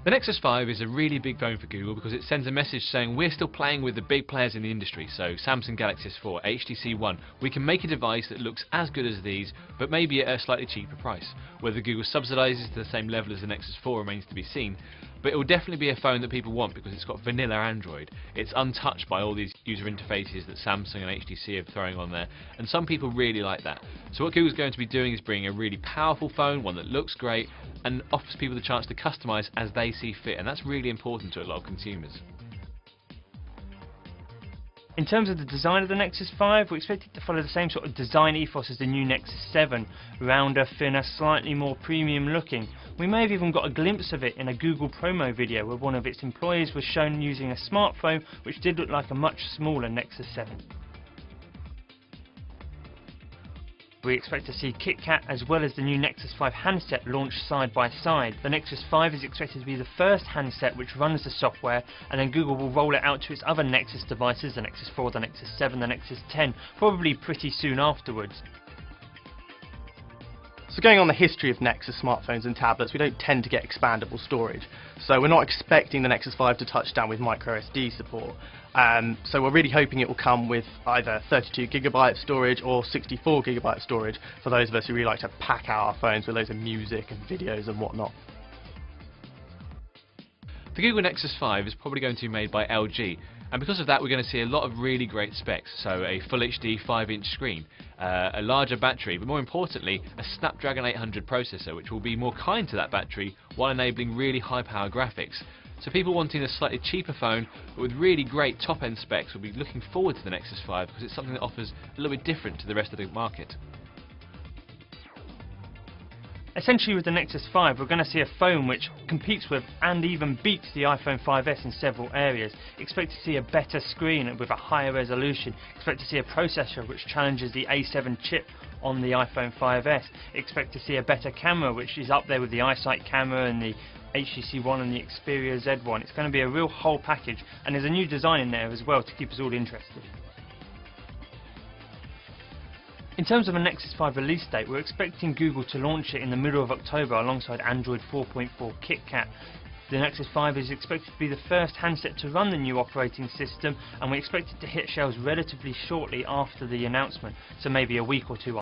The Nexus 5 is a really big phone for Google because it sends a message saying we're still playing with the big players in the industry, so Samsung Galaxy S4, HTC One. We can make a device that looks as good as these, but maybe at a slightly cheaper price. Whether Google subsidizes to the same level as the Nexus 4 remains to be seen, but it will definitely be a phone that people want because it's got vanilla Android. It's untouched by all these user interfaces that Samsung and HTC are throwing on there, and some people really like that. So what Google's going to be doing is bringing a really powerful phone, one that looks great, and offers people the chance to customize as they see fit, and that's really important to a lot of consumers. In terms of the design of the Nexus 5, we expect it to follow the same sort of design ethos as the new Nexus 7, rounder, thinner, slightly more premium looking. We may have even got a glimpse of it in a Google promo video where one of its employees was shown using a smartphone which did look like a much smaller Nexus 7. We expect to see KitKat as well as the new Nexus 5 handset launched side by side. The Nexus 5 is expected to be the first handset which runs the software, and then Google will roll it out to its other Nexus devices, the Nexus 4, the Nexus 7, the Nexus 10, probably pretty soon afterwards. So going on the history of Nexus smartphones and tablets, we don't tend to get expandable storage. So we're not expecting the Nexus 5 to touch down with microSD support. So we're really hoping it will come with either 32GB storage or 64GB storage for those of us who really like to pack out our phones with loads of music and videos and whatnot. The Google Nexus 5 is probably going to be made by LG, and because of that we're going to see a lot of really great specs, so a Full HD 5-inch screen, a larger battery, but more importantly a Snapdragon 800 processor which will be more kind to that battery while enabling really high power graphics. So people wanting a slightly cheaper phone but with really great top end specs will be looking forward to the Nexus 5 because it's something that offers a little bit different to the rest of the market. Essentially with the Nexus 5 we're going to see a phone which competes with and even beats the iPhone 5S in several areas. Expect to see a better screen with a higher resolution. Expect to see a processor which challenges the A7 chip on the iPhone 5S. Expect to see a better camera which is up there with the iSight camera and the HTC One and the Xperia Z1. It's going to be a real whole package, and there's a new design in there as well to keep us all interested. In terms of a Nexus 5 release date, we're expecting Google to launch it in the middle of October alongside Android 4.4 KitKat. The Nexus 5 is expected to be the first handset to run the new operating system, and we expect it to hit shelves relatively shortly after the announcement, so maybe a week or two